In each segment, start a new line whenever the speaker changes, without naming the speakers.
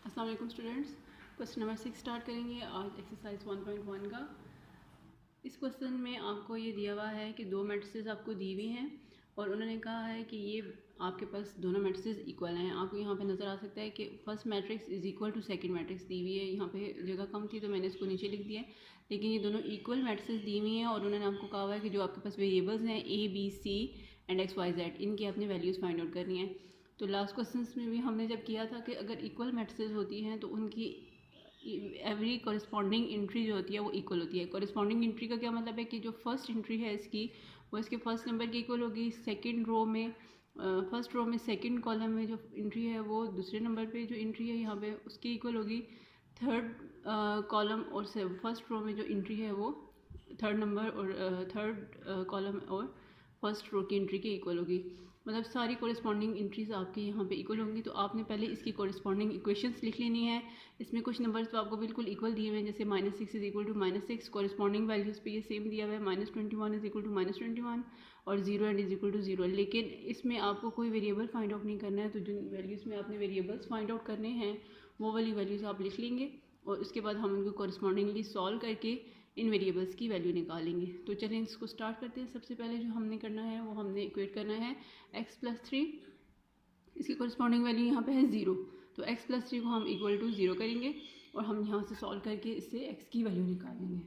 अस्सलाम वालेकुम students. Question number 6 start करेंगे आज एक्सरसाइज 1.1 का। इस क्वेश्चन में आपको ये दिया हुआ है कि दो मैट्रिसेस आपको दी हुई हैं और उन्होंने कहा है कि ये आपके पास दोनों मैट्रिसेस इक्वल हैं। आपको यहाँ पे नज़र आ सकता है कि first matrix is equal to second matrix दी हुई है। यहाँ पे जगह कम थी तो मैंने इसको नीचे लिख दिया है, लेकिन ये दोनों इक्वल मैट्रिसेस दी हुई हैं और उन्होंने आपको कहा हुआ है कि जो आपके पास वेरिएबल्स हैं A B C and X Y Z, इनकी आपने वैल्यूज़ फाइंड आउट करनी है। तो लास्ट क्वेश्चन में भी हमने जब किया था कि अगर इक्वल मैट्रिसेस होती हैं तो उनकी एवरी कॉरस्पॉन्डिंग एंट्री जो होती है वो इक्वल होती है। कॉरस्पॉन्डिंग एंट्री का क्या मतलब है कि जो फर्स्ट एंट्री है इसकी वो इसके फर्स्ट नंबर की इक्वल होगी, सेकंड रो में फर्स्ट रो में सेकंड कॉलम में जो एंट्री है वो दूसरे नंबर पे जो एंट्री है यहाँ पे उसकी इक्वल होगी, थर्ड कॉलम और फर्स्ट रो में जो एंट्री है वो थर्ड नंबर और थर्ड कॉलम और फर्स्ट रो की एंट्री की इक्वल होगी। मतलब सारी कोरिस्पॉन्डिंग एंट्रीज आपकी यहाँ पे इक्वल होंगी। तो आपने पहले इसकी कोरिस्पॉन्डिंग इक्वेशंस लिख लेनी है। इसमें कुछ नंबर्स तो आपको बिल्कुल इक्वल दिए हुए हैं, जैसे -6 is equal to -6, corresponding values पे ये सेम दिया हुआ है, -21 इज इक्वल टू -21 और 0 एंड इज इक्वल टू 0। लेकिन इसमें आपको कोई वेरिएबल फाइंड आउट नहीं करना है, तो जिन वैल्यूज़ में आपने वेरिएबल्स फाइंड आउट करने हैं वो वाली वैल्यूज़ आप लिख लेंगे और उसके बाद हम उनको कोरिस्पॉन्डिंगली सॉल्व करके इन वेरिएबल्स की वैल्यू निकालेंगे। तो चलें इसको स्टार्ट करते हैं। सबसे पहले जो हमने करना है वो हमने इक्वेट करना है x+3, इसकी कोरिस्पॉन्डिंग वैल्यू यहाँ पे है 0, तो x+3 को हम इक्वल टू 0 करेंगे और हम यहाँ से सॉल्व करके इससे x की वैल्यू निकालेंगे।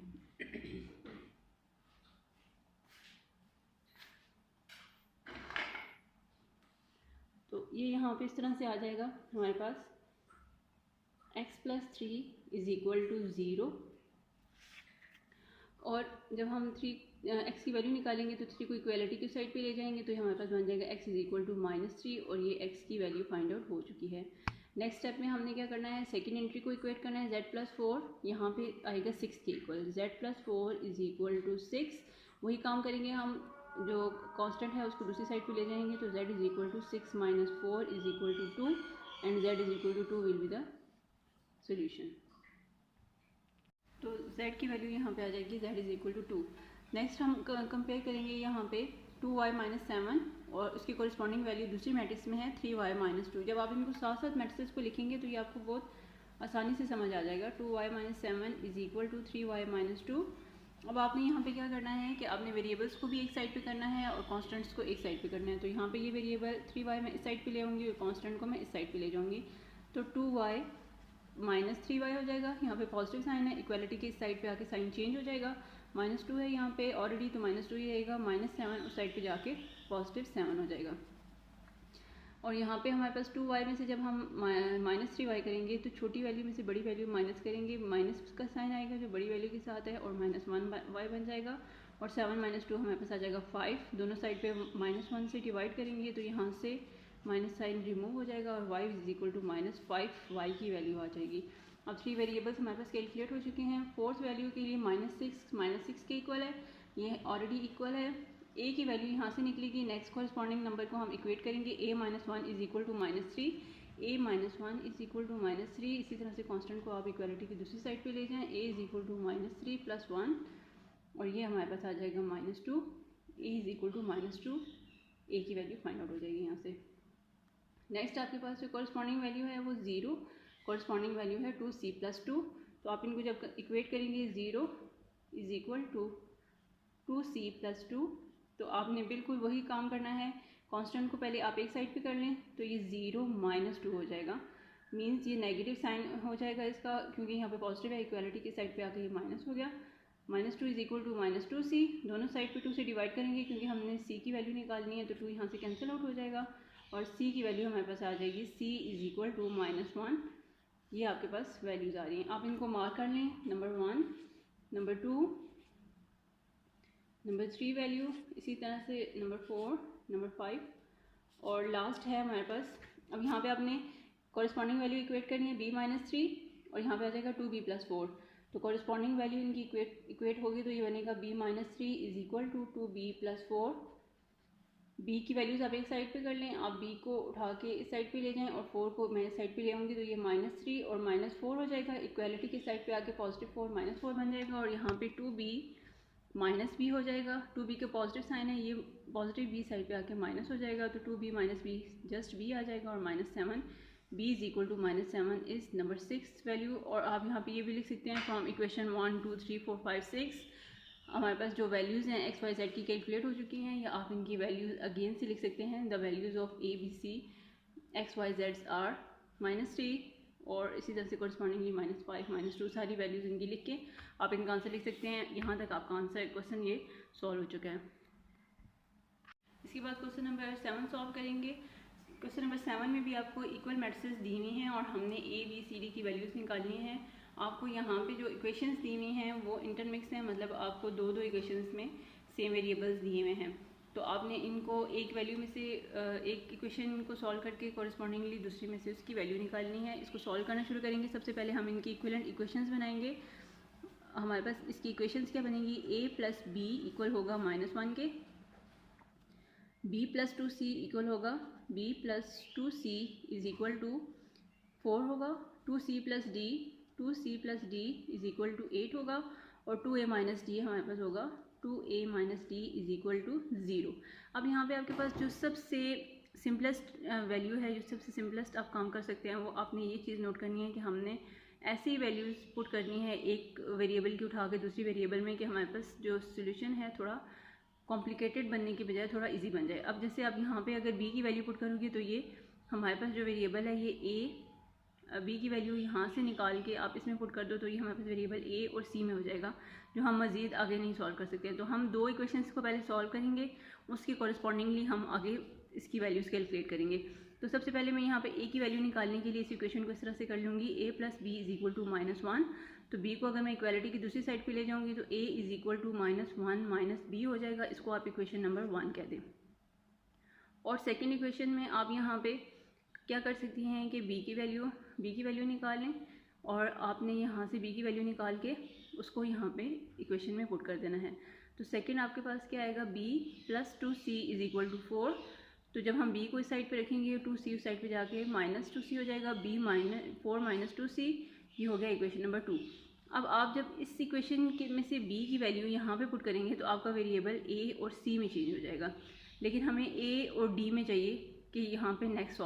तो ये यहाँ पे इस तरह से आ जाएगा हमारे पास x+3 इज इक्वल टू 0, और जब हम x की वैल्यू निकालेंगे तो 3 को इक्वलिटी की साइड पे ले जाएंगे तो हमारे पास बन जाएगा x इज इक्वल टू -3 और ये x की वैल्यू फाइंड आउट हो चुकी है। नेक्स्ट स्टेप में हमने क्या करना है, सेकंड एंट्री को इक्वेट करना है z+4, यहाँ पे आएगा 6 के equal, z+4 is equal to 6। वही काम करेंगे हम, जो कांस्टेंट है उसको दूसरी साइड पे ले जाएंगे तो z is equal to 6 - 4 is equal to 2 and z is equal to 2 will be the solution. तो z की वैल्यू यहाँ पे आ जाएगी, z is equal to 2। Next हम कंपेयर करेंगे यहाँ पे 2y - 7 और उसकी कोरिस्पॉन्डिंग वैल्यू दूसरी मैट्रिक्स में है 3y - 2। जब आप इनको साथ साथ मैट्रिक्स को लिखेंगे तो ये आपको बहुत आसानी से समझ आ जाएगा। 2y - 7 is equal to 3y - 2। अब आपने यहाँ पे क्या करना है कि आपने वेरिएबल्स को भी एक साइड पे करना है और कॉन्स्टेंट्स को एक साइड पे करना है। तो यहाँ पे ये वेरिएबल 3y मैं इस साइड पे ले आऊँगी और कॉन्स्टेंट को मैं इस साइड पे ले जाऊँगी, तो 2y -3y हो जाएगा। यहाँ पे पॉजिटिव साइन है, इक्वालिटी के इस साइड पे आके साइन चेंज हो जाएगा, -2 है यहाँ पे ऑलरेडी तो -2 ही रहेगा, -7 उस साइड पे जाके +7 हो जाएगा। और यहाँ पे हमारे पास 2y में से जब हम -3y करेंगे तो छोटी वैल्यू में से बड़ी वैल्यू माइनस करेंगे, माइनस का साइन आएगा जो बड़ी वैल्यू के साथ है और -1y बन जाएगा और 7 - 2 हमारे पास आ जाएगा 5। दोनों साइड पे -1 से डिवाइड करेंगे तो यहाँ से माइनस साइन रिमूव हो जाएगा और y is equal to -5y की वैल्यू आ जाएगी। अब 3 वेरिएबल्स हमारे पास कैलकुलेट हो चुके हैं। फोर्थ वैल्यू के लिए -6 के इक्वल है, ये ऑलरेडी इक्वल है। a की वैल्यू यहाँ से निकलेगी, नेक्स्ट कॉरस्पॉन्डिंग नंबर को हम इक्वेट करेंगे, a - 1 is equal to -3, a - 1 is equal to -3। इसी तरह से कांस्टेंट को आप इक्वालिटी की दूसरी साइड पे ले जाएं, a इज इक्वल टू -3 + 1 और ये हमारे पास आ जाएगा -2, a is equal to -2, a की वैल्यू फाइंड आउट हो जाएगी यहाँ से। नेक्स्ट आपके पास जो कॉरस्पॉन्डिंग वैल्यू है वो 0, कॉरस्पॉन्डिंग वैल्यू है 2c+2। तो आप इनको जब इक्वेट करेंगे 0 इज इक्वल टू 2c+2, तो आपने बिल्कुल वही काम करना है। कांस्टेंट को पहले आप एक साइड पे कर लें तो ये 0 - 2 हो जाएगा, मींस ये नेगेटिव साइन हो जाएगा इसका, क्योंकि यहाँ पे पॉजिटिव है, इक्वालिटी की साइड पे आके ये माइनस हो गया। -2 इज इक्वल टू -2c, दोनों साइड पे 2 से डिवाइड करेंगे क्योंकि हमने c की वैल्यू निकालनी है, तो 2 यहाँ से कैंसिल आउट हो जाएगा और c की वैल्यू हमारे पास आ जाएगी, c इज इक्वल टू -1। ये आपके पास वैल्यूज़ आ रही हैं, आप इनको मार्क कर लें, नंबर 1, नंबर 2, नंबर 3 वैल्यू, इसी तरह से नंबर 4, नंबर 5 और लास्ट है हमारे पास। अब यहाँ पे आपने कॉरस्पॉन्डिंग वैल्यू इक्वेट करनी है b - 3 और यहाँ पे आ जाएगा 2b + 4। तो कॉरस्पॉन्डिंग वैल्यू इनकी इक्वेट होगी तो ये बनेगा b - 3 is equal to 2b + 4। b की वैल्यूज़ आप एक साइड पे कर लें, आप b को उठा के इस साइड पे ले जाएं और 4 को मैं इस साइड पे ले आऊँगी तो ये -3 और -4 हो जाएगा, इक्वालिटी के साइड पे आके +4 -4 बन जाएगा और यहाँ पे 2b -b हो जाएगा। 2b के पॉजिटिव साइन है, ये पॉजिटिव b साइड पे आके माइनस हो जाएगा तो 2b - b जस्ट b आ जाएगा और -7 b is equal to -7 is number 6 value. और आप यहाँ पे ये भी लिख सकते हैं फ्रॉम इक्वेशन 1 2 3 4 5 6 हमारे पास जो वैल्यूज़ हैं एक्स वाई जेड की कैलकुलेट हो चुकी हैं, या आप इनकी वैल्यूज़ अगेन से लिख सकते हैं the values of A B C X Y जेड्स आर -3 और इसी तरह से कोरस्पॉन्डिंगली -5 -2 सारी वैल्यूज़ इनकी लिख के आप इनका आंसर लिख सकते हैं। यहाँ तक आपका आंसर क्वेश्चन ये सॉल्व हो चुका है। इसके बाद क्वेश्चन नंबर 7 सॉल्व करेंगे। क्वेश्चन नंबर 7 में भी आपको इक्वल मैट्रिसेस दी हुई हैं और हमने ए बी सी डी की वैल्यूज़ निकालनी है। आपको यहाँ पे जो इक्वेशंस दी हुई हैं वो इंटरमिक्स हैं, मतलब आपको दो इक्वेशंस में सेम वेरिएबल्स दिए हुए हैं। तो आपने इनको एक वैल्यू में से एक इक्वेशन को सॉल्व करके कॉरस्पॉन्डिंगली दूसरी में से उसकी वैल्यू निकालनी है। इसको सॉल्व करना शुरू करेंगे। सबसे पहले हम इनकी इक्विवेलेंट इक्वेशंस बनाएंगे। हमारे पास इसकी इक्वेशंस क्या बनेगी, a प्लस बी इक्वल होगा -1 के, b प्लस 2c इक्वल होगा b plus 2c is equal to 4 होगा, 2c plus d is equal to 8 होगा और 2a माइनस डी हमारे पास होगा 2a minus D is equal to 0। अब यहाँ पे आपके पास जो सबसे सिंपलेस्ट वैल्यू है, जो सबसे सिंपलेस्ट आप काम कर सकते हैं, वो आपने ये चीज़ नोट करनी है कि हमने ऐसी ही वैल्यूज़ पुट करनी है एक वेरिएबल की उठा के दूसरी वेरिएबल में, कि हमारे पास जो सोल्यूशन है थोड़ा कॉम्प्लिकेटेड बनने की बजाय थोड़ा इजी बन जाए। अब जैसे आप यहाँ पे अगर b की वैल्यू पुट करोगे तो ये हमारे पास जो वेरिएबल है ये b की वैल्यू यहाँ से निकाल के आप इसमें पुट कर दो तो ये हमारे पास वेरिएबल a और c में हो जाएगा, जो हम मज़ीद आगे नहीं सॉल्व कर सकते हैं। तो हम दो इक्वेशंस को पहले सॉल्व करेंगे, उसके कॉरस्पॉन्डिंगली हम आगे इसकी वैल्यूज़ कैलकुलेट करेंगे। तो सबसे पहले मैं यहाँ पे a की वैल्यू निकालने के लिए इस इक्वेशन को इस तरह से कर लूँगी, a plus B is equal to -1। तो b को अगर मैं इक्वालिटी की दूसरी साइड पे ले जाऊँगी तो a is equal to -1 minus B हो जाएगा। इसको आप इक्वेशन नंबर 1 कह दें। और सेकेंड इक्वेशन में आप यहाँ पे क्या कर सकती हैं कि b की वैल्यू निकालें और आपने यहाँ से b की वैल्यू निकाल के उसको यहाँ पे इक्वेशन में पुट कर देना है। तो सेकेंड आपके पास क्या आएगा, b plus 2c is equal to 4। तो जब हम b को इस साइड पे रखेंगे 2c उस साइड पे जाके -2c हो जाएगा, b -4 माइनस 2c, ये हो गया इक्वेशन नंबर 2। अब आप जब इस इक्वेशन के में से b की वैल्यू यहाँ पे पुट करेंगे तो आपका वेरिएबल a और c में चेंज हो जाएगा, लेकिन हमें a और d में चाहिए कि यहाँ पे नेक्स्ट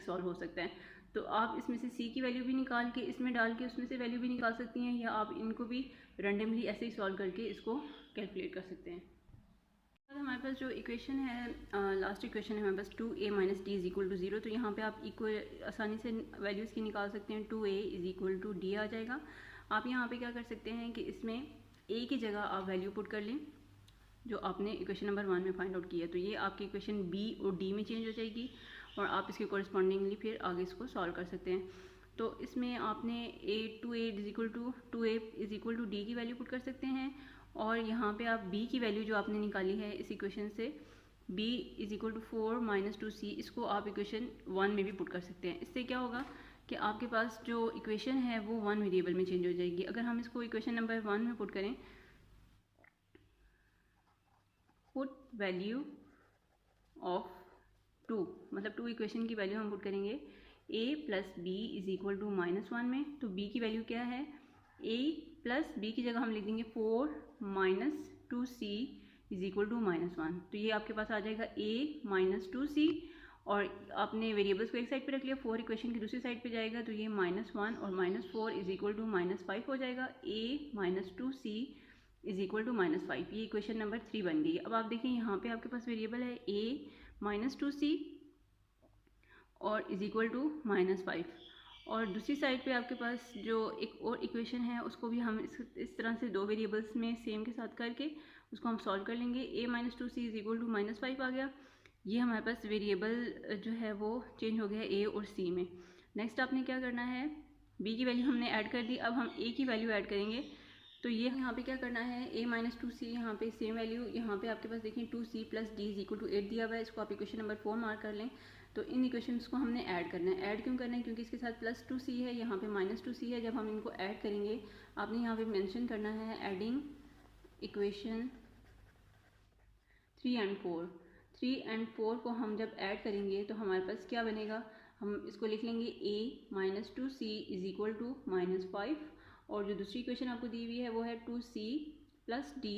सॉल्व हो सकता है। तो आप इसमें से c की वैल्यू भी निकाल के इसमें डाल के उसमें से वैल्यू भी निकाल सकती हैं, या आप इनको भी रैंडमली ऐसे ही सॉल्व करके इसको कैलकुलेट कर सकते हैं। हमारे पास जो इक्वेशन है, लास्ट इक्वेशन है हमारे पास 2a minus D is equal to 0। तो यहाँ पे आप आसानी से वैल्यूज़ की निकाल सकते हैं। 2a is equal to D आ जाएगा। आप यहाँ पे क्या कर सकते हैं कि इसमें a की जगह आप वैल्यू पुट कर लें जो आपने इक्वेशन नंबर 1 में फाइंड आउट किया। तो ये आपकी इक्वेशन b और d में चेंज हो जाएगी और आप इसके कॉरस्पॉन्डिंगली फिर आगे इसको सॉल्व कर सकते हैं। तो इसमें आपने a is equal to D की वैल्यू पुट कर सकते हैं और यहाँ पे आप b की वैल्यू जो आपने निकाली है इस इक्वेशन से b is equal to 4 minus 2c, इसको आप इक्वेशन 1 में भी पुट कर सकते हैं। इससे क्या होगा कि आपके पास जो इक्वेशन है वो 1 वेरिएबल में चेंज हो जाएगी। अगर हम इसको इक्वेशन नंबर 1 में पुट करें, पुट वैल्यू ऑफ 2, मतलब 2 इक्वेशन की वैल्यू हम पुट करेंगे a plus B is equal to -1 में। तो b की वैल्यू क्या है, a प्लस बी की जगह हम लिख देंगे 4 minus 2c is equal to -1। तो ये आपके पास आ जाएगा a माइनस 2c और आपने वेरिएबल्स को एक साइड पे रख लिया, 4 इक्वेशन की दूसरी साइड पे जाएगा तो ये -1 और -4 इज़ इक्वल टू -5 हो जाएगा। a minus 2c is equal to -5, ये इक्वेशन नंबर 3 बन गई। अब आप देखें यहाँ पे आपके पास वेरिएबल है a माइनस 2c और इज़ इक्वल टू -5, और दूसरी साइड पे आपके पास जो एक और इक्वेशन है उसको भी हम इस तरह से दो वेरिएबल्स में सेम के साथ करके उसको हम सॉल्व कर लेंगे। a minus 2c is equal to -5 आ गया। ये हमारे पास वेरिएबल जो है वो चेंज हो गया a और c में। नेक्स्ट आपने क्या करना है, b की वैल्यू हमने ऐड कर दी, अब हम a की वैल्यू ऐड करेंगे। तो ये यहाँ पे क्या करना है, a माइनस 2c, यहाँ पे सेम वैल्यू, यहाँ पे आपके पास देखिए 2c plus d is equal to 8 दिया हुआ है। इसको आप इक्वेशन नंबर 4 मार्क कर लें। तो इन इक्वेशंस को हमने ऐड करना है। ऐड क्यों करना है, क्योंकि इसके साथ प्लस 2c है, यहाँ पे माइनस 2c है। जब हम इनको ऐड करेंगे आपने यहाँ पे मेंशन करना है एडिंग इक्वेशन 3 एंड 4 को हम जब ऐड करेंगे तो हमारे पास क्या बनेगा, हम इसको लिख लेंगे a minus 2c is equal to -5 और जो दूसरी इक्वेशन आपको दी हुई है वो है 2c plus d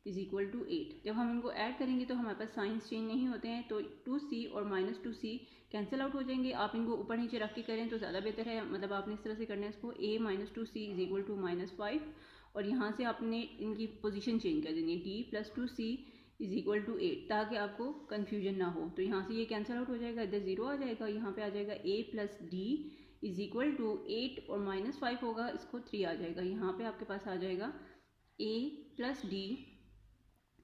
is equal to 8। जब हम इनको ऐड करेंगे तो हमारे पास साइंस चेंज नहीं होते हैं, तो 2c और -2c कैंसिल आउट हो जाएंगे। आप इनको ऊपर नीचे रख के करें तो ज़्यादा बेहतर है, मतलब आपने इस तरह से करना है इसको a - 2c is equal to -5, और यहाँ से आपने इनकी पोजीशन चेंज कर देनी है, d + 2c is equal to 8, ताकि आपको कन्फ्यूजन ना हो। तो यहाँ से ये कैंसिल आउट हो जाएगा, इधर 0 आ जाएगा, यहाँ पे आ जाएगा a + d is equal to 8 और -5 होगा, इसको 3 आ जाएगा। यहाँ पे आपके पास आ जाएगा a + d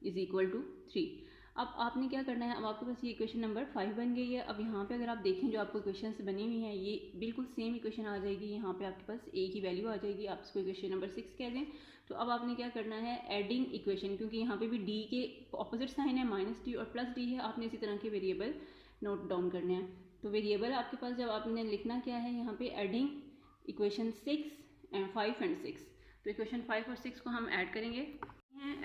is equal to 3। अब आपने क्या करना है, अब आपके पास ये इक्वेशन नंबर 5 बन गई है। अब यहाँ पे अगर आप देखें जो आपको इक्वेशंस बनी हुई हैं, ये बिल्कुल सेम इक्वेशन आ जाएगी। यहाँ पे आपके पास a की वैल्यू आ जाएगी, आप इसको इक्वेशन नंबर 6 कह दें। तो अब आपने क्या करना है, एडिंग इक्वेशन, क्योंकि यहाँ पे भी d के ऑपोजिट साइन है, -d और +d है, आपने इसी तरह के वेरिएबल नोट डाउन करने हैं। तो वेरिएबल आपके पास जब आपने लिखना क्या है, यहाँ पे एडिंग इक्वेशन 5 एंड 6। तो इक्वेशन 5 और 6 को हम ऐड करेंगे।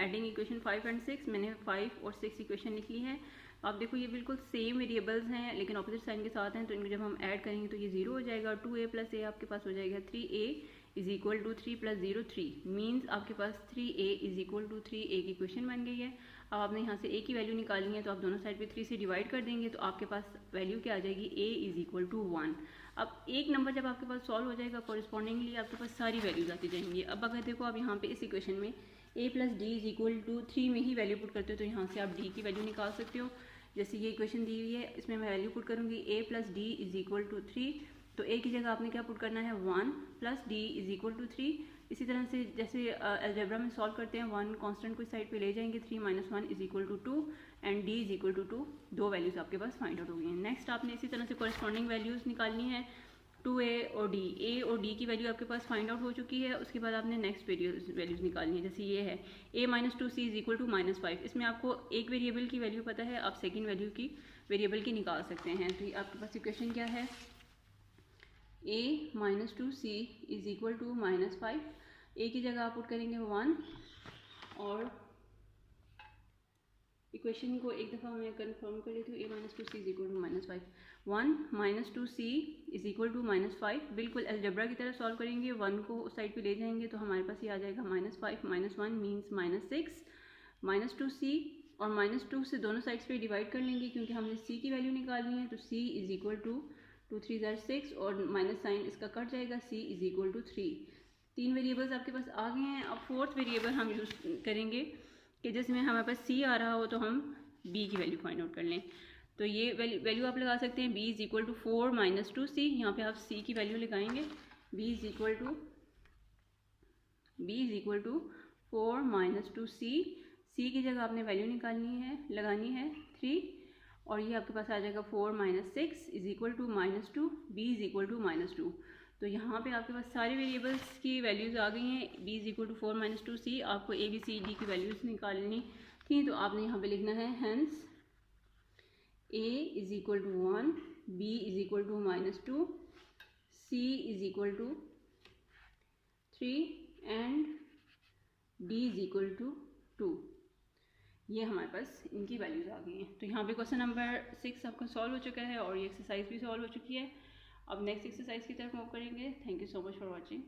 एडिंग इक्वेशन 5 एंड 6, मैंने 5 और 6 इक्वेशन लिख ली है। आप देखो ये बिल्कुल सेम वेरिएबल्स हैं लेकिन ऑपोजिट साइन के साथ हैं, तो इनको जब हम ऐड करेंगे तो ये 0 हो जाएगा। 2a + a आपके पास हो जाएगा 3a is equal to 3 + 0 3, means आपके पास 3a is equal to 3a की इक्वेशन बन गई है। अब आपने यहाँ से a की वैल्यू निकालनी है, तो आप दोनों साइड पे 3 से डिवाइड कर देंगे, तो आपके पास वैल्यू क्या आ जाएगी, a इज इक्वल टू 1। अब एक नंबर जब आपके पास सॉल्व हो जाएगा, कॉरस्पॉन्डिंगली आपके पास सारी वैल्यूज आती जाएंगी। अब अगर देखो आप यहाँ पे इस इक्वेशन में a + d is equal to 3 में ही वैल्यू पुट करते हो, तो यहाँ से आप d की वैल्यू निकाल सकते हो। जैसे ये इक्वेशन दी हुई है, इसमें मैं वैल्यू पुट करूँगी a + d is equal to 3, तो a की जगह आपने क्या पुट करना है, 1 + d इज इक्वल टू 3। इसी तरह से जैसे अलजेब्रा में सॉल्व करते हैं, 1 कांस्टेंट को साइड पे ले जाएंगे, 3 - 1 is equal to 2 and d is equal to 2। दो वैल्यूज़ आपके पास फाइंड आउट हो गई हैं। नेक्स्ट आपने इसी तरह से कॉरस्पॉन्डिंग वैल्यूज़ निकालनी है, 2a और d। a और d की वैल्यू आपके पास फाइंड आउट हो चुकी है। उसके बाद आपने नेक्स्ट वैल्यूज़ निकालनी है, जैसे ये है a - 2c is equal to -5। इसमें आपको एक वेरिएबल की वैल्यू पता है, आप सेकंड वैल्यू की वेरिएबल की निकाल सकते हैं। तो आपके पास इक्वेशन क्या है, a - 2c is equal to -5। a की जगह आप पुट करेंगे 1, और इक्वेशन को एक दफ़ा मैं कंफर्म कर लेती हूँ, a - 2c is equal to -5। 1 - 2c is equal to -5, बिल्कुल अलजेब्रा की तरह सॉल्व करेंगे। 1 को उस साइड पे ले जाएंगे तो हमारे पास ये आ जाएगा -5 - 1 मीन्स -6। -2c और -2 से दोनों साइड्स पे डिवाइड कर लेंगे, क्योंकि हमने c की वैल्यू निकालनी है। तो c इज इक्वल टू 2 3 = 6, और माइनस साइन इसका कट जाएगा, c is equal to 3। 3 variables आपके पास आ गए हैं। अब फोर्थ वेरिएबल हम यूज़ करेंगे कि जिसमें हमारे पास c आ रहा हो तो हम b की वैल्यू फाइंड आउट कर लें। तो ये वैल्यू आप लगा सकते हैं, b is equal to 4 - 2c। यहाँ पे आप c की वैल्यू लगाएंगे, b is equal to 4 - 2c। c की जगह आपने वैल्यू लगानी है 3, और ये आपके पास आ जाएगा 4 - 6 is equal to -2, b is equal to -2। तो यहाँ पे आपके पास सारे वेरिएबल्स की वैल्यूज़ आ गई हैं। b is equal to 4 - 2c, आपको a b c d की वैल्यूज़ निकालनी थी, तो आपने यहाँ पे लिखना है hence a is equal to 1, b is equal to -2, c is equal to 3 and d is equal to 2। ये हमारे पास इनकी वैल्यूज़ आ गई हैं। तो यहाँ पे क्वेश्चन नंबर 6 आपका सॉल्व हो चुका है, और ये एक्सरसाइज भी सॉल्व हो चुकी है। अब नेक्स्ट एक्सरसाइज की तरफ मूव करेंगे। Thank you so much for watching.